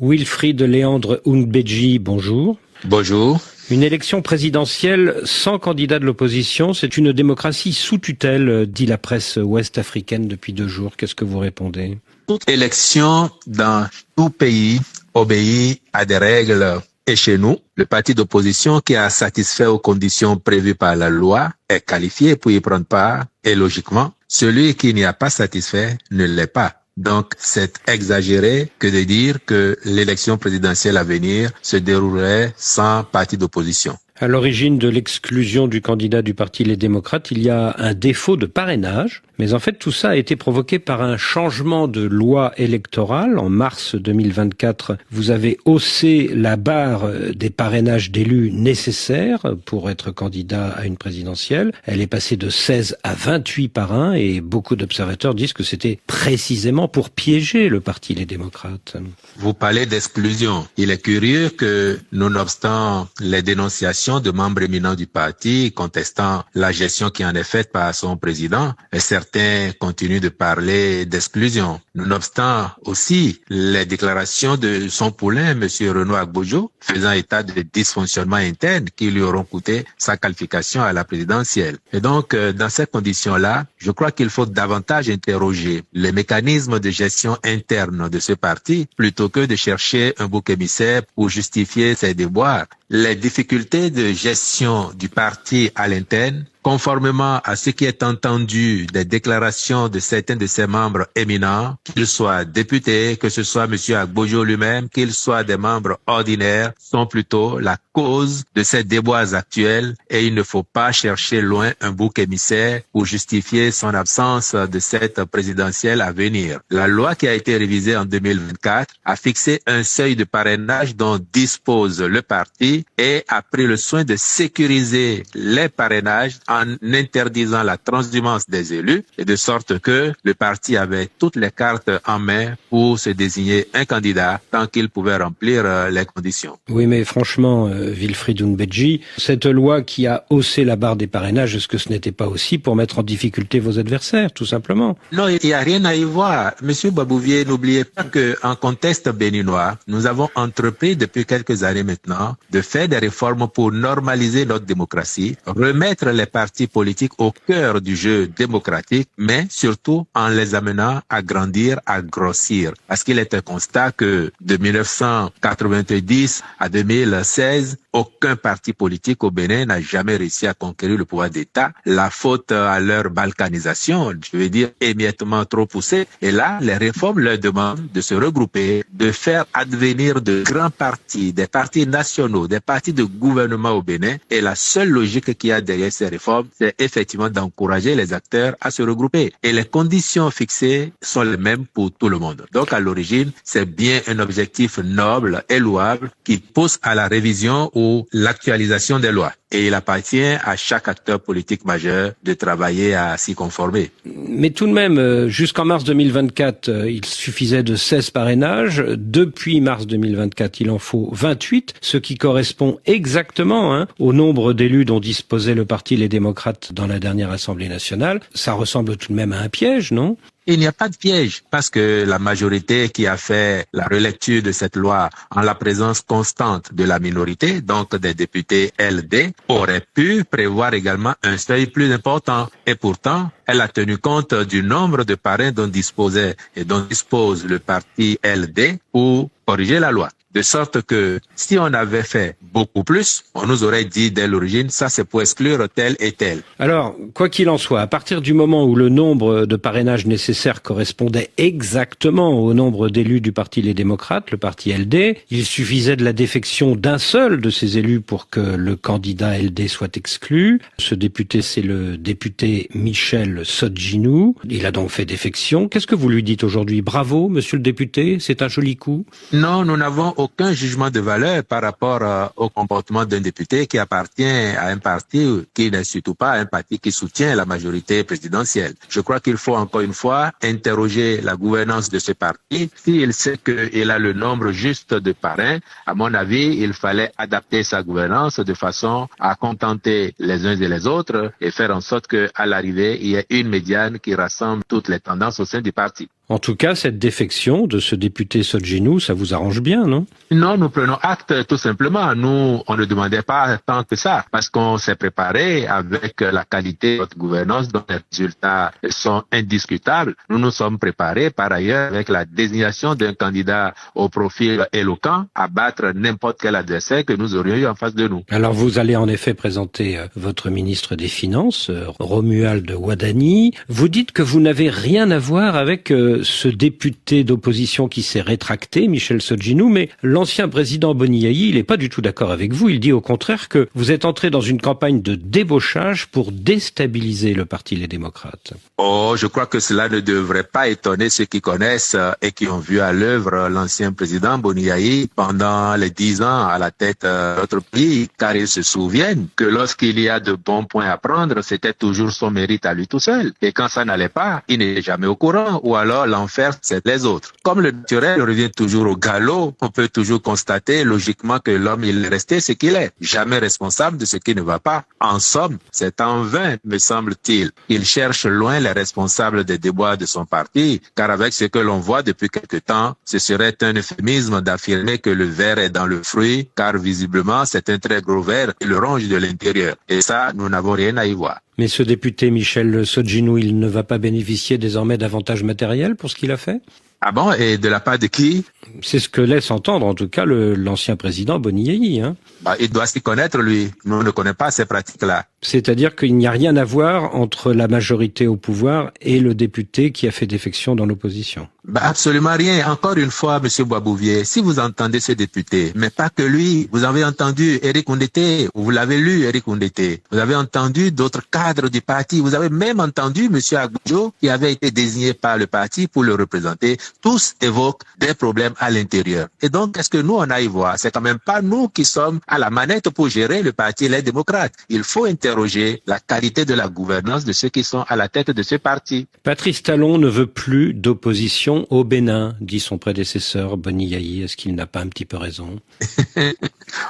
Wilfried Léandre Oungbedji, bonjour. Bonjour. Une élection présidentielle sans candidat de l'opposition, c'est une démocratie sous tutelle, dit la presse ouest-africaine depuis 2 jours. Qu'est-ce que vous répondez? Toute élection dans tout pays obéit à des règles. Et chez nous, le parti d'opposition qui a satisfait aux conditions prévues par la loi est qualifié pour y prendre part. Et logiquement, celui qui n'y a pas satisfait ne l'est pas. Donc, c'est exagéré que de dire que l'élection présidentielle à venir se déroulerait sans parti d'opposition. À l'origine de l'exclusion du candidat du parti Les Démocrates, il y a un défaut de parrainage. Mais en fait, tout ça a été provoqué par un changement de loi électorale. En mars 2024, vous avez haussé la barre des parrainages d'élus nécessaires pour être candidat à une présidentielle. Elle est passée de 16 à 28 parrains et beaucoup d'observateurs disent que c'était précisément pour piéger le parti Les Démocrates. Vous parlez d'exclusion. Il est curieux que, nonobstant les dénonciations de membres éminents du parti contestant la gestion qui en est faite par son président, certains continuent de parler d'exclusion. Nonobstant aussi les déclarations de son poulain, M. Renaud Agbojo, faisant état de dysfonctionnements internes qui lui auront coûté sa qualification à la présidentielle. Et donc, dans ces conditions-là, je crois qu'il faut davantage interroger les mécanismes de gestion interne de ce parti plutôt que de chercher un bouc émissaire pour justifier ses déboires. Les difficultés de gestion du parti à l'interne, conformément à ce qui est entendu des déclarations de certains de ses membres éminents, qu'ils soient députés, que ce soit M. Agbojo lui-même, qu'ils soient des membres ordinaires, sont plutôt la cause de ces déboires actuels et il ne faut pas chercher loin un bouc émissaire pour justifier son absence de cette présidentielle à venir. La loi qui a été révisée en 2024 a fixé un seuil de parrainage dont dispose le parti et a pris le soin de sécuriser les parrainages en interdisant la transhumance des élus et de sorte que le parti avait toutes les cartes en main pour se désigner un candidat tant qu'il pouvait remplir les conditions. Oui, mais franchement, Wilfried Oungbedji, cette loi qui a haussé la barre des parrainages, est-ce que ce n'était pas aussi pour mettre en difficulté vos adversaires, tout simplement? Non, il n'y a rien à y voir. Monsieur Babouvier, n'oubliez pas qu'en contexte béninois, nous avons entrepris depuis quelques années maintenant de faire des réformes pour normaliser notre démocratie, remettre les partis politiques au cœur du jeu démocratique, mais surtout en les amenant à grandir, à grossir. Parce qu'il est un constat que de 1990 à 2016, aucun parti politique au Bénin n'a jamais réussi à conquérir le pouvoir d'État. La faute à leur balkanisation, je veux dire émiettement trop poussée. Et là, les réformes leur demandent de se regrouper, de faire advenir de grands partis, des partis nationaux, des partis de gouvernement au Bénin. Et la seule logique qu'il y a derrière ces réformes, c'est effectivement d'encourager les acteurs à se regrouper. Et les conditions fixées sont les mêmes pour tout le monde. Donc à l'origine, c'est bien un objectif noble et louable qui pousse à la révision ou l'actualisation des lois. Et il appartient à chaque acteur politique majeur de travailler à s'y conformer. Mais tout de même, jusqu'en mars 2024, il suffisait de 16 parrainages. Depuis mars 2024, il en faut 28, ce qui correspond exactement au nombre d'élus dont disposait le parti Les Démocrates dans la dernière Assemblée nationale. Ça ressemble tout de même à un piège, non ? Il n'y a pas de piège parce que la majorité qui a fait la relecture de cette loi en la présence constante de la minorité, donc des députés LD, aurait pu prévoir également un seuil plus important. Et pourtant, elle a tenu compte du nombre de parrains dont disposait et dont dispose le parti LD pour corriger la loi. De sorte que si on avait fait beaucoup plus, on nous aurait dit dès l'origine, ça c'est pour exclure tel et tel. Alors, quoi qu'il en soit, à partir du moment où le nombre de parrainages nécessaires correspondait exactement au nombre d'élus du parti Les Démocrates, le parti LD, il suffisait de la défection d'un seul de ces élus pour que le candidat LD soit exclu. Ce député, c'est le député Michel Sodjinou. Il a donc fait défection. Qu'est-ce que vous lui dites aujourd'hui? Bravo, monsieur le député, c'est un joli coup? Non, nous n'avons aucun jugement de valeur par rapport au comportement d'un député qui appartient à un parti qui n'est surtout pas un parti qui soutient la majorité présidentielle. Je crois qu'il faut encore une fois interroger la gouvernance de ce parti. S'il sait qu'il a le nombre juste de parrains, à mon avis, il fallait adapter sa gouvernance de façon à contenter les uns et les autres et faire en sorte qu'à l'arrivée, il y ait une médiane qui rassemble toutes les tendances au sein du parti. En tout cas, cette défection de ce député Sotjinou, ça vous arrange bien, non? Non, nous prenons acte tout simplement. Nous, on ne demandait pas tant que ça, parce qu'on s'est préparé avec la qualité de notre gouvernance dont les résultats sont indiscutables. Nous nous sommes préparés par ailleurs avec la désignation d'un candidat au profil éloquent à battre n'importe quel adversaire que nous aurions eu en face de nous. Alors vous allez en effet présenter votre ministre des Finances, Romuald Wadani. Vous dites que vous n'avez rien à voir avec ce député d'opposition qui s'est rétracté, Michel Sotjinou, mais l'ancien président Boni Yayi, il n'est pas du tout d'accord avec vous. Il dit au contraire que vous êtes entré dans une campagne de débauchage pour déstabiliser le parti Les Démocrates. Oh, je crois que cela ne devrait pas étonner ceux qui connaissent et qui ont vu à l'œuvre l'ancien président Boni Yayi pendant les 10 ans à la tête de notre pays, car ils se souviennent que lorsqu'il y a de bons points à prendre, c'était toujours son mérite à lui tout seul. Et quand ça n'allait pas, il n'est jamais au courant, ou alors l'enfer, c'est les autres. Comme le naturel revient toujours au galop, on peut toujours constater logiquement que l'homme, il est resté ce qu'il est, jamais responsable de ce qui ne va pas. En somme, c'est en vain, me semble-t-il. Il cherche loin les responsables des déboires de son parti, car avec ce que l'on voit depuis quelque temps, ce serait un euphémisme d'affirmer que le verre est dans le fruit, car visiblement, c'est un très gros verre et le ronge de l'intérieur. Et ça, nous n'avons rien à y voir. Mais ce député Michel Sotjinou, il ne va pas bénéficier désormais d'avantages matériels pour ce qu'il a fait? Ah bon? Et de la part de qui? C'est ce que laisse entendre en tout cas l'ancien président Boni Yayi. Il doit s'y connaître, lui. Nous ne connaissons pas ces pratiques-là. C'est-à-dire qu'il n'y a rien à voir entre la majorité au pouvoir et le député qui a fait défection dans l'opposition. Absolument rien. Encore une fois, Monsieur Boisbouvier, si vous entendez ce député, mais pas que lui, vous avez entendu Éric Oundété, vous l'avez lu Éric Oundété, vous avez entendu d'autres cadres du parti, vous avez même entendu Monsieur Agbodjo qui avait été désigné par le parti pour le représenter. Tous évoquent des problèmes à l'intérieur. Et donc, qu'est-ce que nous on a y voir? C'est quand même pas nous qui sommes à la manette pour gérer le parti Les Démocrates. Il faut interroger la qualité de la gouvernance de ceux qui sont à la tête de ce parti. Patrice Talon ne veut plus d'opposition au Bénin, dit son prédécesseur Boni Yayi. Est-ce qu'il n'a pas un petit peu raison?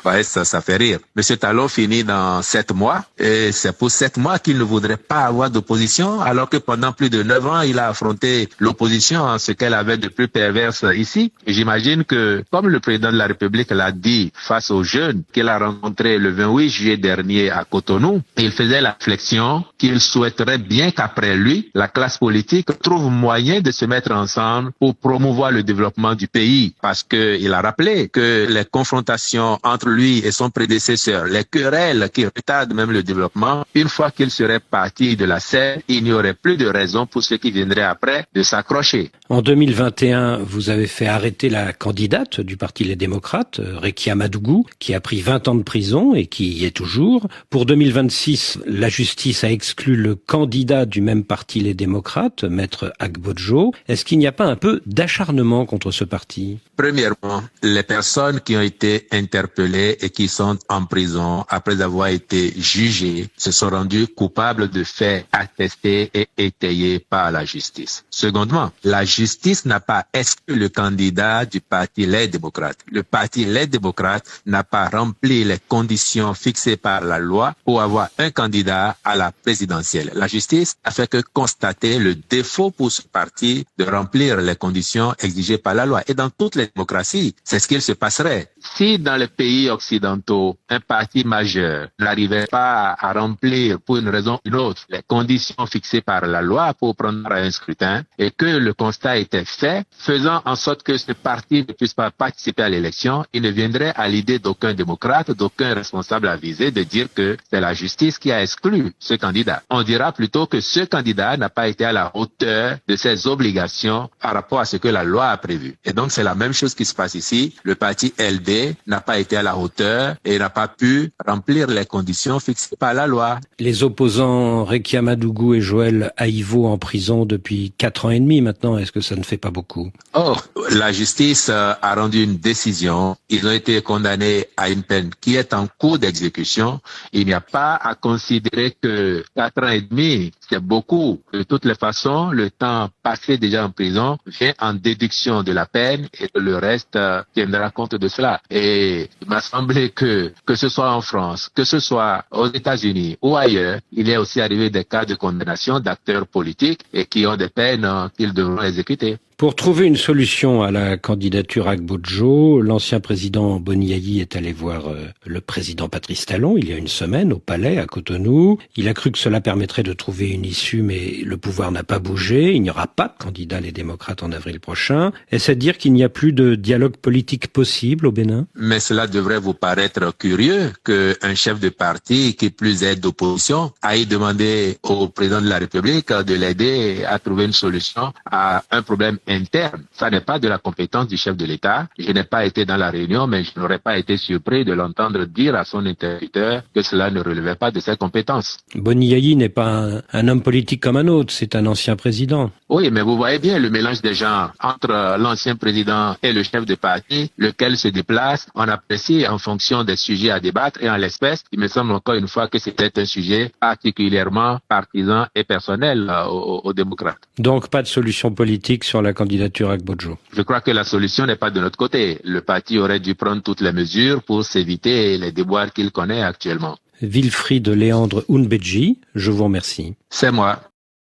Ouais, ça fait rire. Monsieur Talon finit dans 7 mois et c'est pour 7 mois qu'il ne voudrait pas avoir d'opposition alors que pendant plus de 9 ans, il a affronté l'opposition en ce qu'elle avait de plus perverse ici. Et j'imagine que, comme le président de la République l'a dit face aux jeunes qu'il a rencontrés le 28 juillet dernier à Cotonou, il faisait la réflexion qu'il souhaiterait bien qu'après lui, la classe politique trouve moyen de se mettre ensemble pour promouvoir le développement du pays. Parce que il a rappelé que les confrontations entre lui et son prédécesseur, les querelles qui retardent même le développement, une fois qu'il serait parti de la scène, il n'y aurait plus de raison pour ceux qui viendraient après de s'accrocher. En 2021, vous avez fait arrêter la candidate du parti Les Démocrates, Rekia Madougou, qui a pris 20 ans de prison et qui y est toujours. Pour 2026, la justice a exclu le candidat du même parti Les Démocrates, Maître Agbodjo. Est-ce qu'il n'y a pas un peu d'acharnement contre ce parti? Premièrement, les personnes qui ont été interpellées et qui sont en prison après avoir été jugées se sont rendues coupables de faits attestés et étayés par la justice. Secondement, la justice n'a pas exclu le candidat du parti Les Démocrates. Le parti Les Démocrates n'a pas rempli les conditions fixées par la loi pour avoir un candidat à la présidentielle. La justice a fait que constater le défaut pour ce parti de remplir les conditions exigées par la loi. Et dans toutes les démocraties, c'est ce qu'il se passerait. Si dans les pays occidentaux, un parti majeur n'arrivait pas à remplir pour une raison ou une autre les conditions fixées par la loi pour prendre un scrutin et que le constat était fait, faisant en sorte que ce parti ne puisse pas participer à l'élection, il ne viendrait à l'idée d'aucun démocrate, d'aucun responsable avisé de dire que c'est la justice qui a exclu ce candidat. On dira plutôt que ce candidat n'a pas été à la hauteur de ses obligations par rapport à ce que la loi a prévu. Et donc c'est la même chose qui se passe ici. Le parti LD n'a pas été à la hauteur et n'a pas pu remplir les conditions fixées par la loi. Les opposants Rekia Madougou et Joël Aïvo en prison depuis 4 ans et demi maintenant, est-ce que ça ne fait pas beaucoup? Oh, la justice a rendu une décision. Ils ont été condamnés à une peine qui est en cours d'exécution. Il n'y a pas à considérer que 4 ans et demi, c'est beaucoup. De toutes les façons, le temps passé déjà en prison vient en déduction de la peine et le reste tiendra compte de cela. Et il m'a semblé que ce soit en France, que ce soit aux États-Unis ou ailleurs, il est aussi arrivé des cas de condamnation d'acteurs politiques et qui ont des peines qu'ils devront exécuter. Pour trouver une solution à la candidature Gbodjo, l'ancien président Boni Yayi est allé voir le président Patrice Talon il y a une semaine au Palais à Cotonou. Il a cru que cela permettrait de trouver une issue, mais le pouvoir n'a pas bougé. Il n'y aura pas de candidat les démocrates en avril prochain. Est-ce à dire qu'il n'y a plus de dialogue politique possible au Bénin? Mais cela devrait vous paraître curieux qu'un chef de parti qui plus est d'opposition aille demander au président de la République de l'aider à trouver une solution à un problème interne. Ça n'est pas de la compétence du chef de l'État. Je n'ai pas été dans la réunion, mais je n'aurais pas été surpris de l'entendre dire à son interlocuteur que cela ne relevait pas de ses compétences. Boni Yayi n'est pas un homme politique comme un autre, c'est un ancien président. Oui, mais vous voyez bien le mélange des genres entre l'ancien président et le chef de parti, lequel se déplace. On apprécie en fonction des sujets à débattre et en l'espèce, il me semble encore une fois que c'était un sujet particulièrement partisan et personnel aux démocrates. Donc pas de solution politique sur la candidature Gbodjo. Je crois que la solution n'est pas de notre côté. Le parti aurait dû prendre toutes les mesures pour s'éviter les déboires qu'il connaît actuellement. Wilfried Léandre Ounbedji, je vous remercie. C'est moi.